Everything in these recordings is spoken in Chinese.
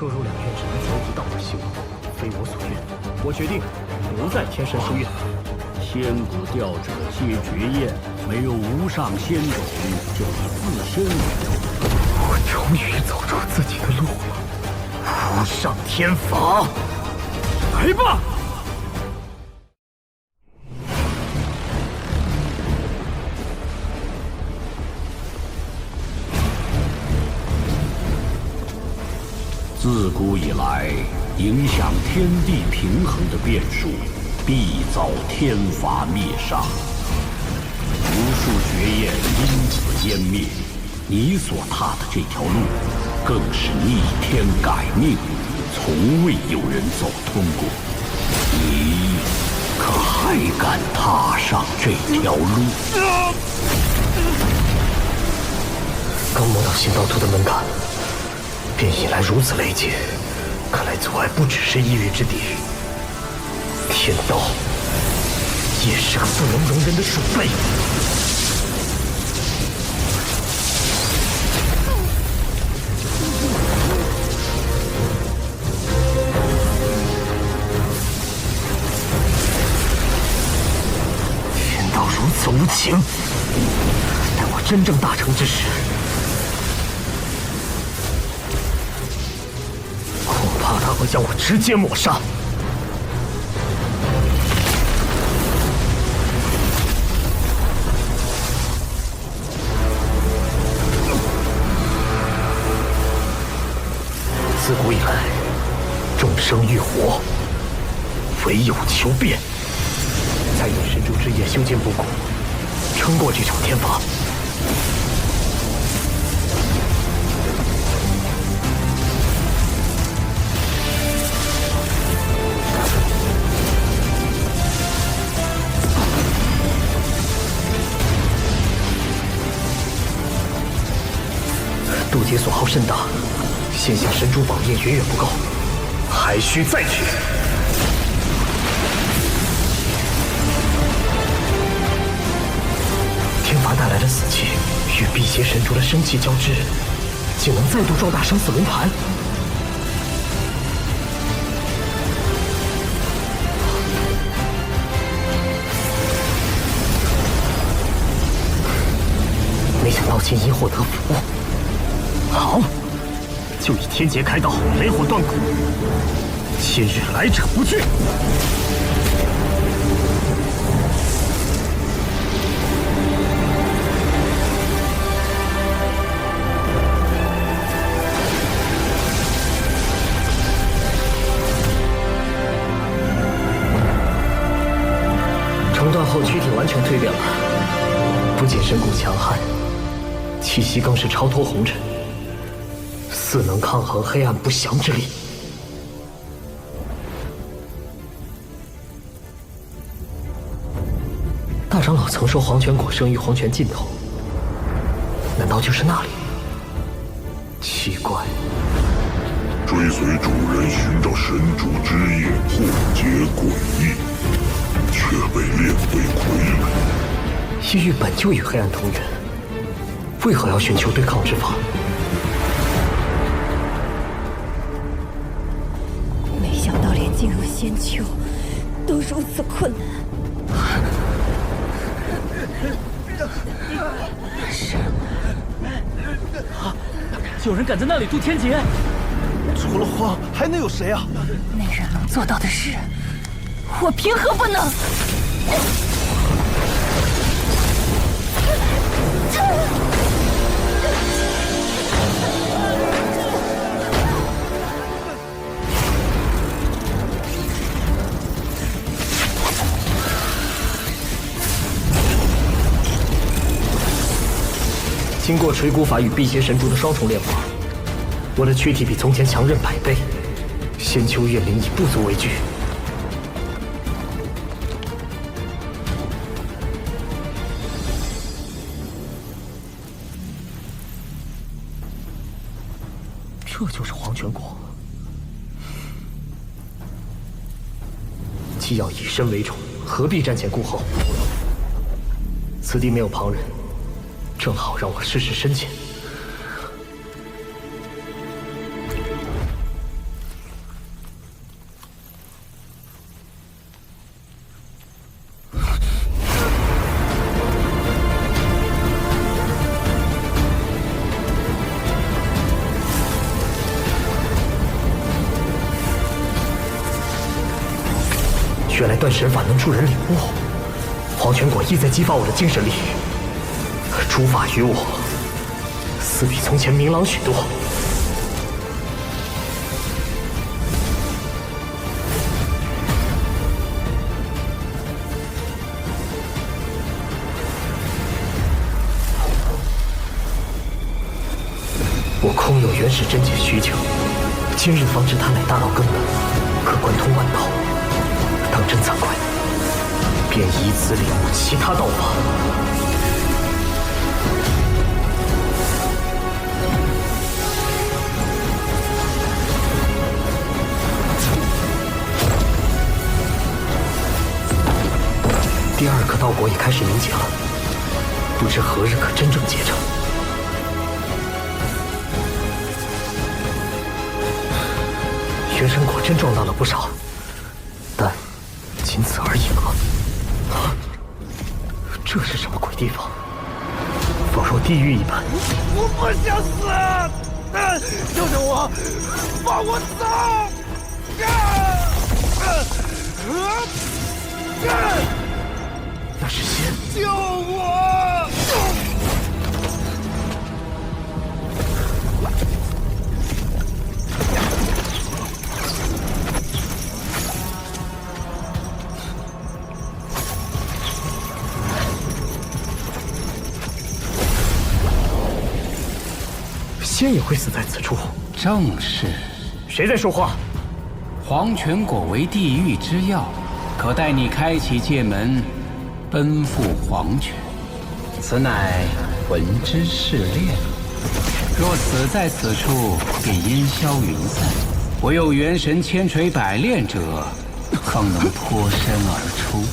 收入2院只能交一道的希望，非我所愿。我决定不在天神书院。仙骨吊者皆绝艳，没有无上仙种，就以自仙为重。我终于走出自己的路了。无上天法，来吧！自古以来，影响天地平衡的变数，必遭天罚灭杀。无数绝艳因此湮灭，你所踏的这条路，更是逆天改命，从未有人走通过。你可还敢踏上这条路？刚摸到仙道图的门槛，便引来如此雷劫，看来阻碍不只是异域之敌，天道也是个不能容忍的鼠辈。天道如此无情，待我真正大成之时，怕他会将我直接抹杀。自古以来，众生欲活，唯有求变。在以神柱之夜修建不谷，撑过这场天罚。渡劫所耗甚大，现下神珠宝业远远不够，还需再取。天罚带来的死气与辟邪神珠的生气交织，竟能再度壮大生死轮盘。没想到竟因祸得福。好，就以天劫开道，雷火断骨，今日来者不拒。成断后，躯体完全蜕变了，不仅神骨强悍，气息更是超脱红尘，似能抗衡黑暗不祥之力。大长老曾说黄泉果生于黄泉尽头，难道就是那里？奇怪，追随主人寻找神主之夜，破解诡异，却被列为傀儡。异域本就与黑暗同源，为何要寻求对抗之法？没想到连进入仙丘都如此困难。是，有人敢在那里渡天劫？除了荒，还能有谁啊？那人能做到的事，我凭何不能？经过垂骨法与辟邪神珠的双重炼化，我的躯体比从前强韧100倍，仙丘怨灵已不足为惧。这就是黄泉果。既要以身为重，何必瞻前顾后？此地没有旁人，正好让我试试深浅。原来断神法能助人领悟，黄泉果意在激发我的精神力。诸法于我，似比从前明朗许多。我空有原始真解许久，今日方知它乃大道根本，可贯通万道。当真惭愧，便以此领悟其他道法。第二颗道果也开始凝结了，不知何日可真正结成。元神果真壮大了不少，但仅此而已了。这是什么鬼地方？仿若地狱一般。我不想死！救救我！放我走！那是仙！救我！仙也会死在此处。正是。谁在说话？黄泉果为地狱之药，可待你开启界门，奔赴黄泉。此乃魂之试炼。若死在此处，便烟消云散。唯有元神千锤百炼者，方能脱身而出。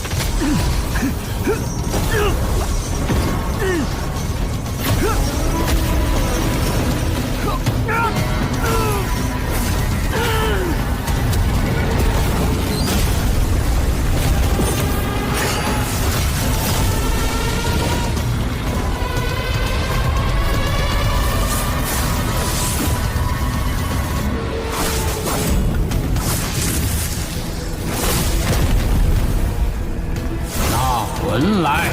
魂来！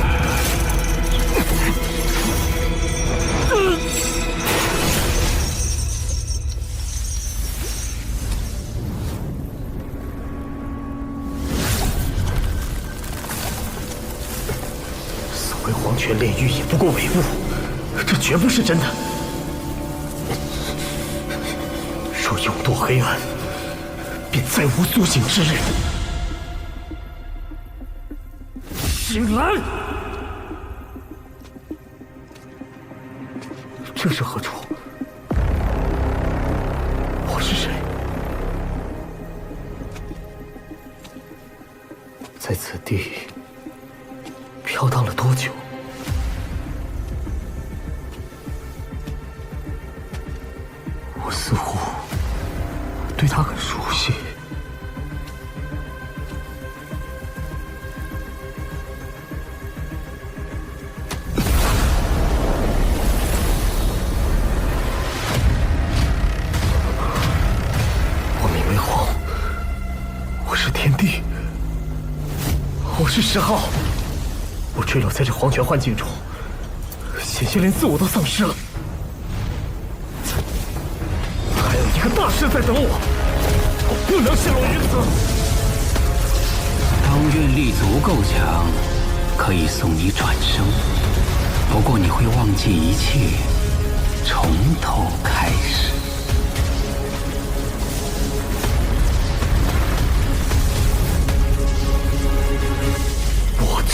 所谓黄泉炼狱，也不过伪物，这绝不是真的。若永堕黑暗，便再无苏醒之日。醒来！这是何处？我是谁？在此地飘荡了多久？我似乎对他很熟悉。我是10号，我坠落在这黄泉幻境中，险些连自我都丧失了。还有一个大事在等我，我不能陷落于此。当愿力足够强，可以送你转生，不过你会忘记一切，从头开始。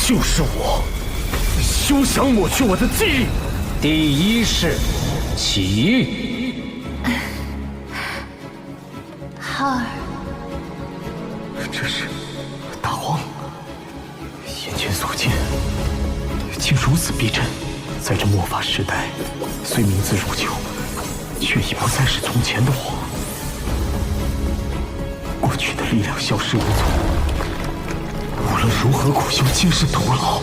就是我，休想抹去我的记忆。第一式，起。浩儿，这是大荒，眼前所见竟如此逼真。在这末法时代，虽名字如旧，却已不再是从前的我。过去的力量消失无踪。无论如何苦修，皆是徒劳。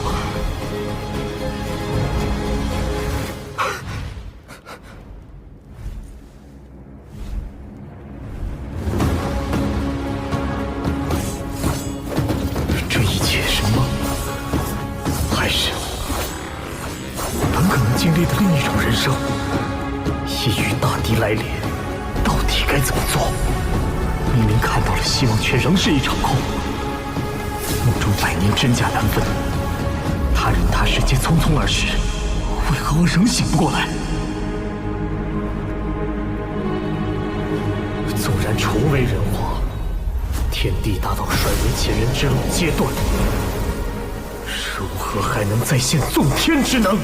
的另一种人生。一遇大敌来临，到底该怎么做？明明看到了希望，却仍是一场空。梦中百年真假难分，他人他世皆匆匆而逝，为何我仍醒不过来？纵然重为人皇，天地大道衰微，前人之路皆断，如何还能再现纵天之能？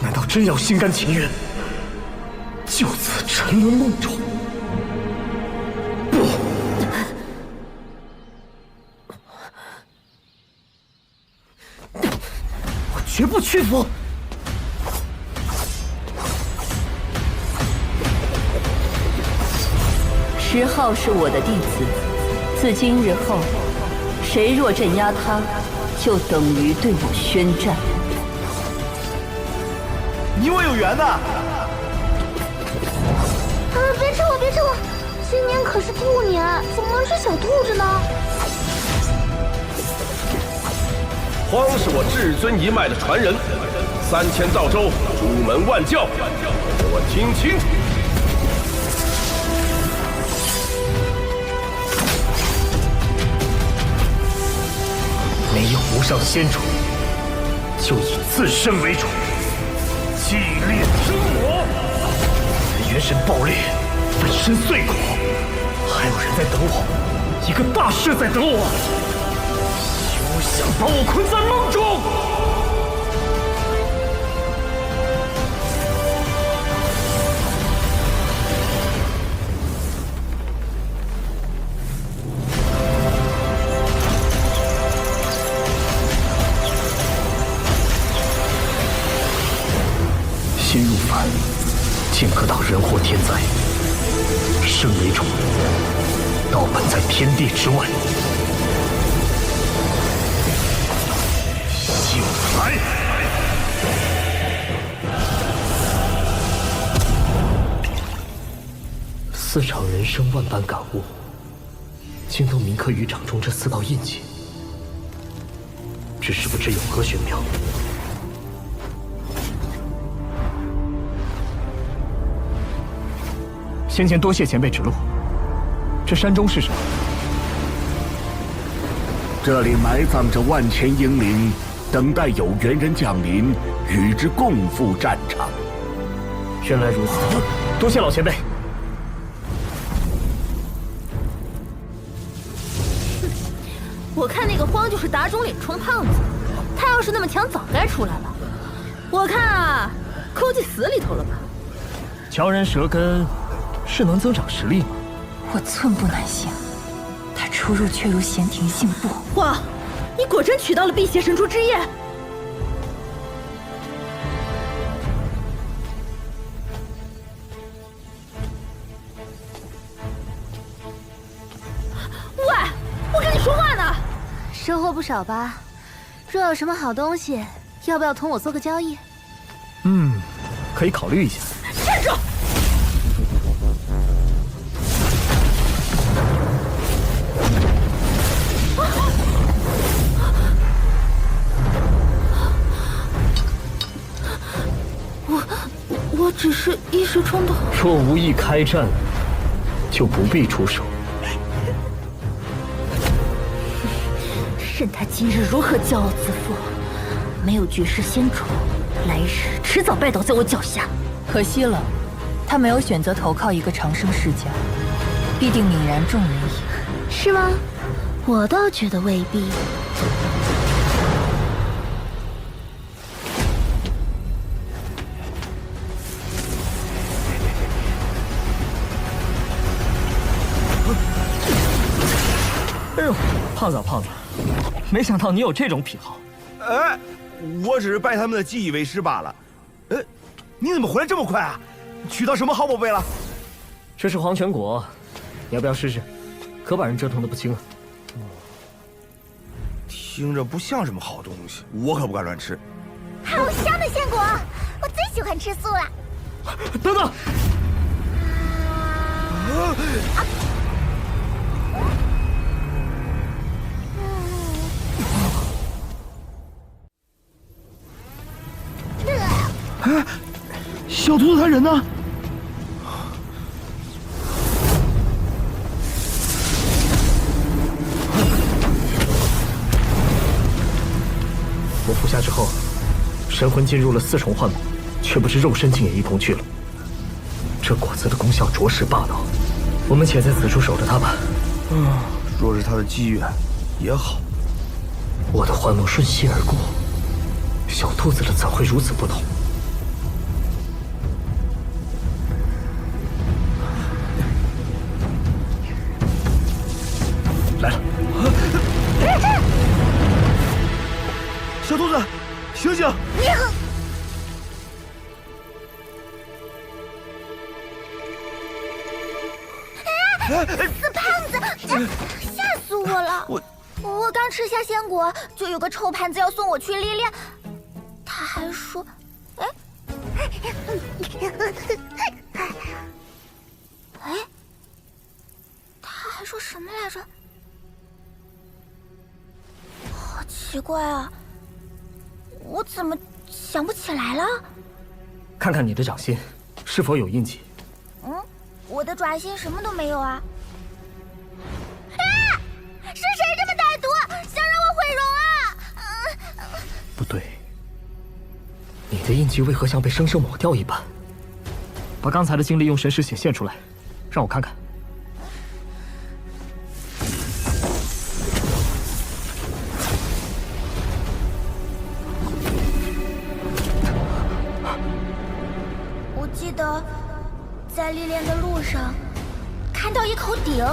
难道真要心甘情愿就此沉沦梦中？不，我绝不屈服。石浩是我的弟子，自今日后，谁若镇压他，就等于对我宣战。你我有缘呐！别吃我，别吃我！今年可是兔年，怎么能吃小兔子呢？荒是我至尊一脉的传人，3000道州，朱门万教，给我听清楚！没有无上仙主，就以自身为主，激烈生我。元神爆裂，粉身碎骨，还有人在等我，一个大事在等我。休想把我困在梦中！心入凡，剑可挡人祸天灾。生为主，道本在天地之外。就来！4场人生万般感悟，竟都铭刻于掌中这4道印记，只是不知有何玄妙。先前多谢前辈指路。这山中是什么？这里埋葬着万千英灵，等待有缘人降临，与之共赴战场。原来如此，多谢老前辈。我看那个荒就是打肿脸充胖子，他要是那么强，早该出来了。我看啊，估计死里头了吧。乔人舌根是能增长实力吗？我寸步难行，他出入却如闲庭信步。哇，你果真取到了辟邪神珠之液。喂，我跟你说话呢。收获不少吧？若有什么好东西，要不要同我做个交易？可以考虑一下。站住！我只是一时冲动。若无意开战，就不必出手。任他今日如何骄傲自负，没有绝世仙主，来日迟早拜倒在我脚下。可惜了，他没有选择投靠一个长生世家，必定泯然众人矣。是吗？我倒觉得未必。哎呦，胖子，胖子，没想到你有这种癖好。哎，我只是拜他们的技艺为师罢了。哎，你怎么回来这么快啊？取到什么好宝贝了？这是黄泉果，你要不要试试？可把人折腾得不轻啊！听着不像什么好东西，我可不敢乱吃。好香的鲜果，我最喜欢吃素了。等等！小兔子他人呢？我服下之后，神魂进入了4重幻魔，却不知肉身竟也一同去了。这果子的功效着实霸道，我们且在此处守着它吧。若是他的机缘，也好。我的幻魔瞬息而过，小兔子的怎会如此不同？来了！小兔子，醒醒！死胖子，吓死我了！我刚吃下仙果，就有个臭盘子要送我去历练，他还说，哎，他还说什么来着？好奇怪啊！我怎么想不起来了？看看你的掌心，是否有印记？我的爪心什么都没有啊！是谁这么歹毒，想让我毁容啊？不对，你的印记为何像被生生抹掉一般？把刚才的经历用神识显现出来，让我看看。我记得在历练的路上看到一口鼎。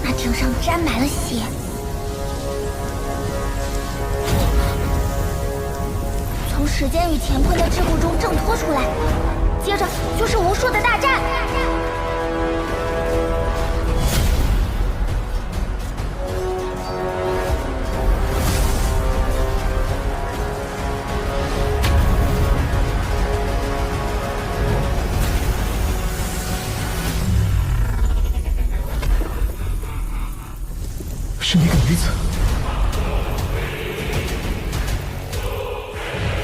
那鼎上沾满了血，从时间与乾坤的桎梏中挣脱出来，接着就是无数的大战。是那个女子，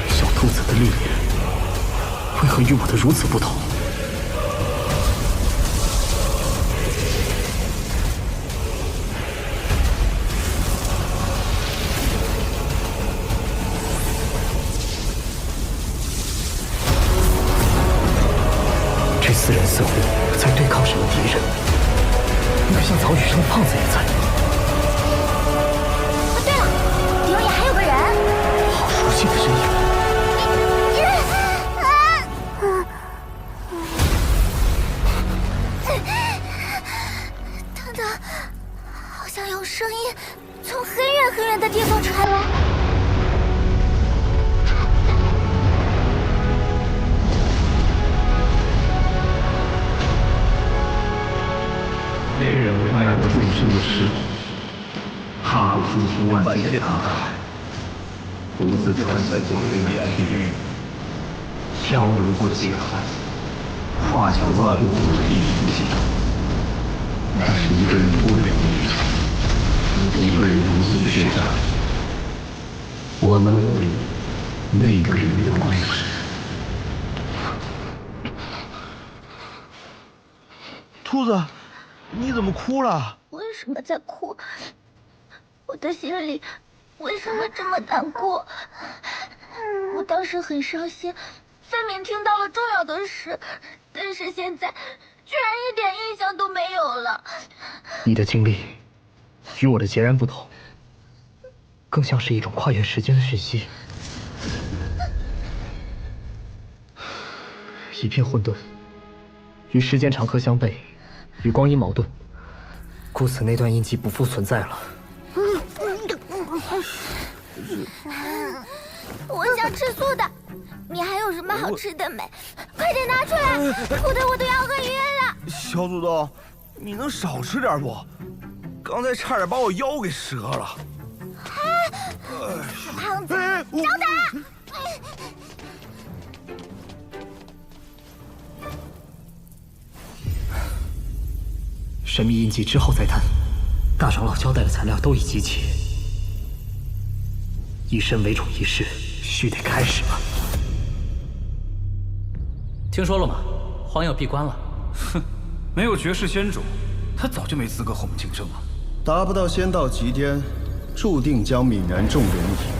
小兔子的历练为何与我的如此不同？这4人似乎在对抗什么敌人，那个像早羽生的胖子也在。熟悉的身影。等等，好像有声音从很远很远的地方传来。那人为爱过众生的时候，踏过诸多万千大海。独自穿在这黑暗地狱，漂流过界海，跨向万物的地图界。那是一个人不了的旅程，一个人独自血战。我们为那个人的故事。兔子，你怎么哭了？为什么在哭？我的心里为什么这么难过？我当时很伤心，分明听到了重要的事，但是现在居然一点印象都没有了。你的经历与我的截然不同，更像是一种跨越时间的讯息。一片混沌，与时间长河相悖，与光阴矛盾，故此那段印记不复存在了。我想吃素的，你还有什么好吃的没？快点拿出来，哭得我都要饿晕了。小土豆，你能少吃点不？刚才差点把我腰给折了。死胖子，找他！神秘印记之后再谈。大长老交代的材料都已集齐，以身为主仪式须得开始了。听说了吗？荒药闭关了。哼，没有绝世仙种，他早就没资格和我们竞争了。达不到仙道极巅，注定将泯然众人矣。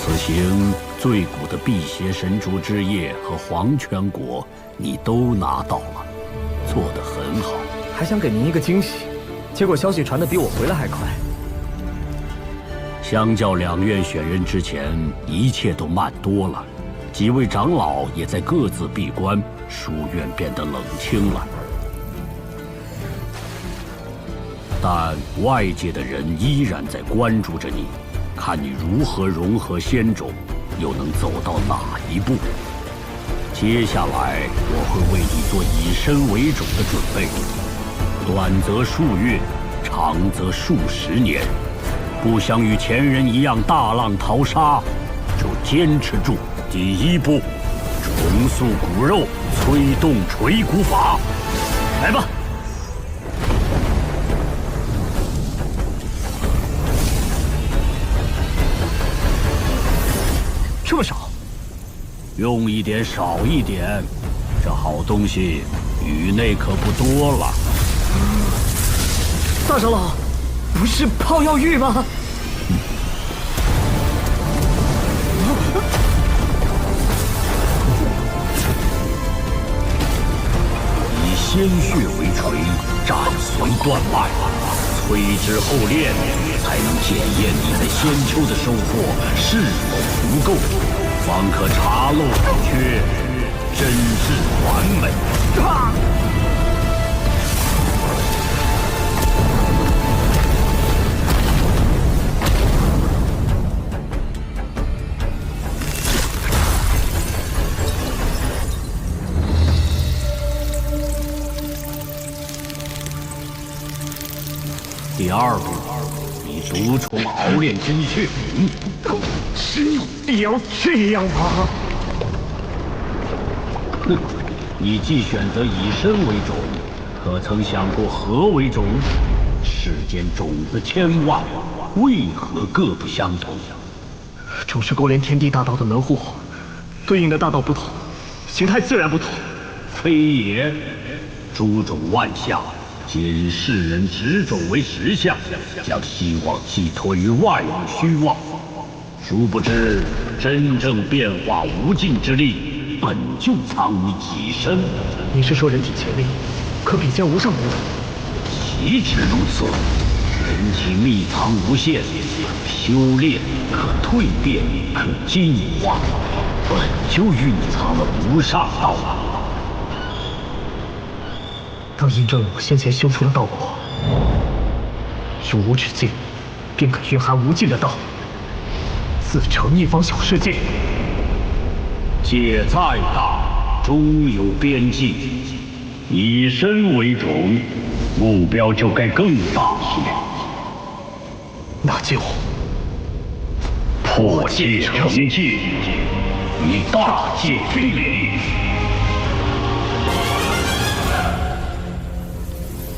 此行最古的辟邪神烛之业和黄泉果，你都拿到了，做得很好。还想给您一个惊喜，结果消息传得比我回来还快。相较两院选人之前，一切都慢多了。几位长老也在各自闭关，书院变得冷清了。但外界的人依然在关注着你。 看你如何融合仙种，又能走到哪一步？接下来我会为你做以身为种的准备，短则数月，长则数十年。不想与前人一样大浪淘沙，就坚持住。第一步，重塑骨肉，催动锤骨法，来吧！ 这么少，用一点少一点，这好东西宇内可不多了。大长老，不是泡药玉吗？以鲜血为锤，斩髓断脉，淬之后炼，才能检验你在仙丘的收获是否足够，方可查漏补缺，真至完美。第二步，你独宠熬炼真血。是你要这样吗？你既选择以身为种，可曾想过何为种？世间种子千万，为何各不相同？种是勾连天地大道的门户，对应的大道不同，形态自然不同。非也，诸种万象。 皆以世人执种为实相，将希望寄托于外物虚妄。殊不知，真正变化无尽之力，本就藏于己身。你是说人体潜力可比肩无上魔物？岂止如此，人体秘藏无限，可修炼，可蜕变，可进化，本就蕴藏了无上道。 当印证了我先前修出的道果，入无止境，便可蕴含无尽的道，自成一方小世界。界再大，终有边际。以身为种，目标就该更大些。那就破界成界，以大界并立。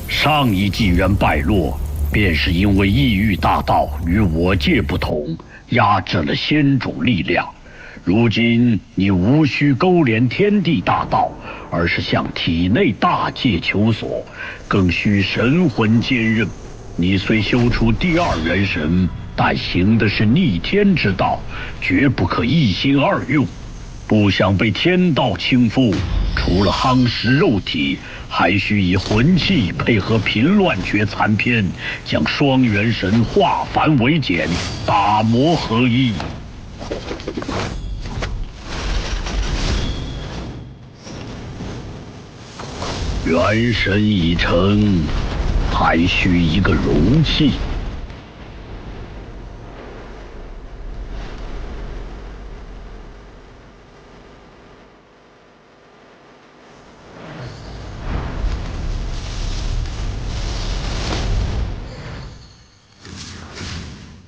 上一纪元败落，便是因为异域大道与我界不同，压制了仙种力量。如今你无需勾连天地大道，而是向体内大界求索，更需神魂兼任。你虽修出第二元神，但行的是逆天之道，绝不可一心二用。不想被天道倾覆，除了夯实肉体。 还需以魂气配合平乱诀残篇，将双元神化繁为简，打磨合一。元神已成，还需一个容器。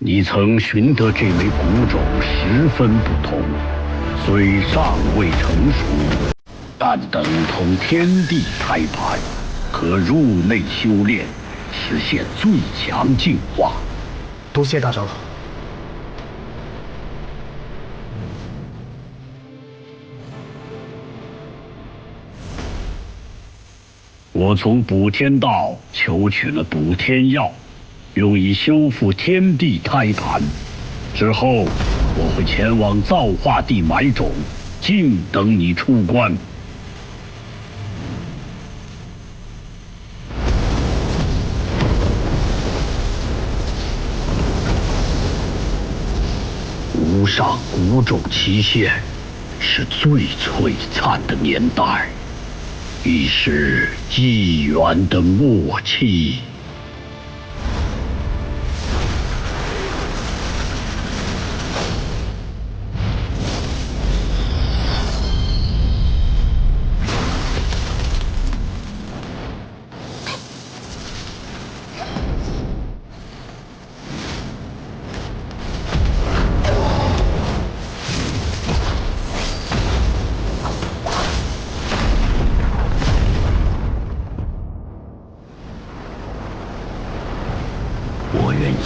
你曾寻得这枚古种十分不同，虽尚未成熟，但等同天地胎盘，可入内修炼，实现最强进化。多谢大长老。我从补天道求取了补天药，用以修复天地胎盘。之后，我会前往造化地埋种，静等你出关。无上古种期限，是最璀璨的年代。已是纪元的末期。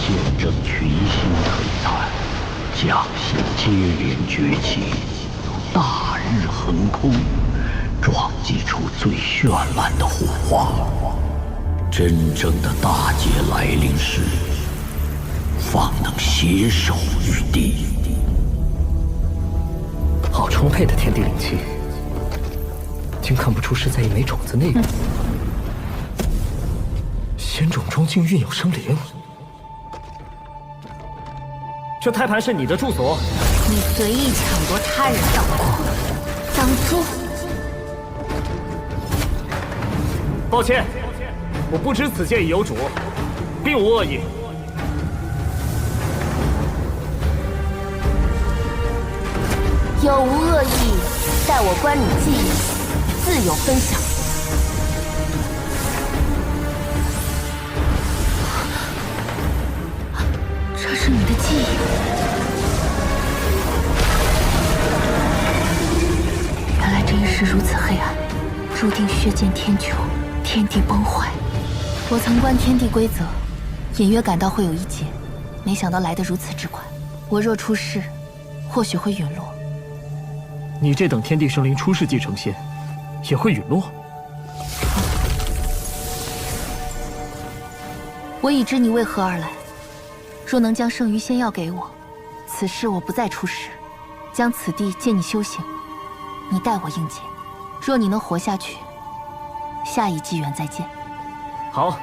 见证群星璀璨，将星接连崛起，大日横空，撞击出最绚烂的火花。真正的大劫来临时，方能携手于地。好充沛的天地灵气，竟看不出是在一枚种子内部。仙种中竟蕴有生灵。这胎盘是你的住所？你随意抢夺他人道库，当诛！抱歉，我不知此界已有主，并无恶意。有无恶意，待我观你记忆，自有分晓。这是你的记忆。原来这一世如此黑暗，注定血溅天穹，天地崩坏。我曾观天地规则，隐约感到会有一劫，没想到来得如此之快。我若出世，或许会陨落。你这等天地生灵出世即成仙，也会陨落？我已知你为何而来。若能将剩余仙药给我，此事我不再出世，将此地借你修行，你代我应劫。若你能活下去，下一纪元再见。好，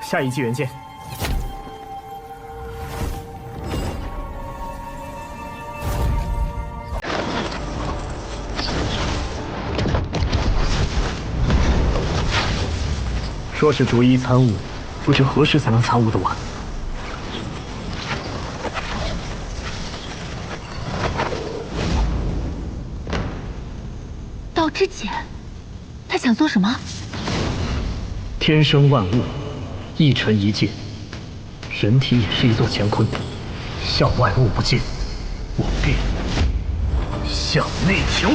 下一纪元见。说是逐一参悟，不知何时才能参悟得完。道之简，他想做什么？天生万物，一尘一界，人体也是一座乾坤，向外物不进，我便向内求。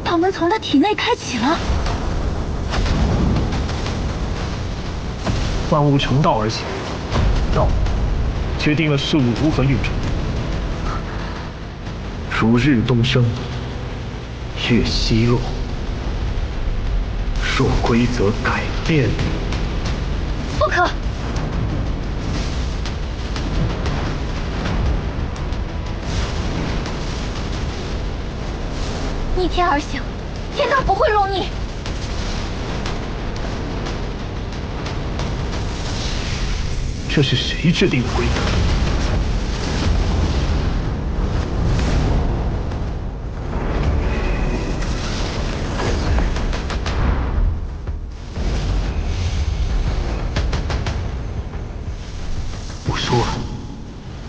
道门从他体内开启了。万物成道而行，道决定了事物如何运转。如日东升，月西落。若规则改变，不可！逆天而行，天道不会容你。这是谁制定的规则？我说，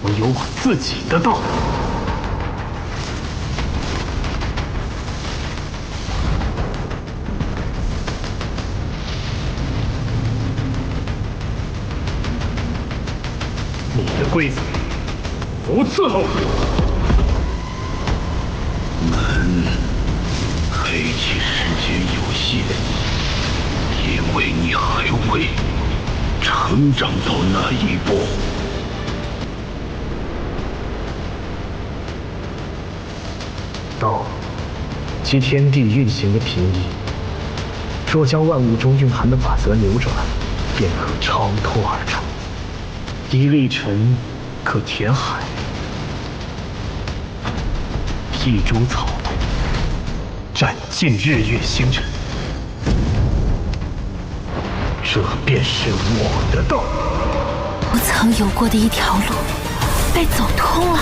我有我自己的道。规则，不伺候。门开启时间有限，因为你还未成长到那一步。道，即天地运行的平移。若将万物中蕴含的法则扭转，便可超脱而出。一粒尘可填海，一株草占尽日月星辰。这便是我的道。不曾有过的一条路，被走通了。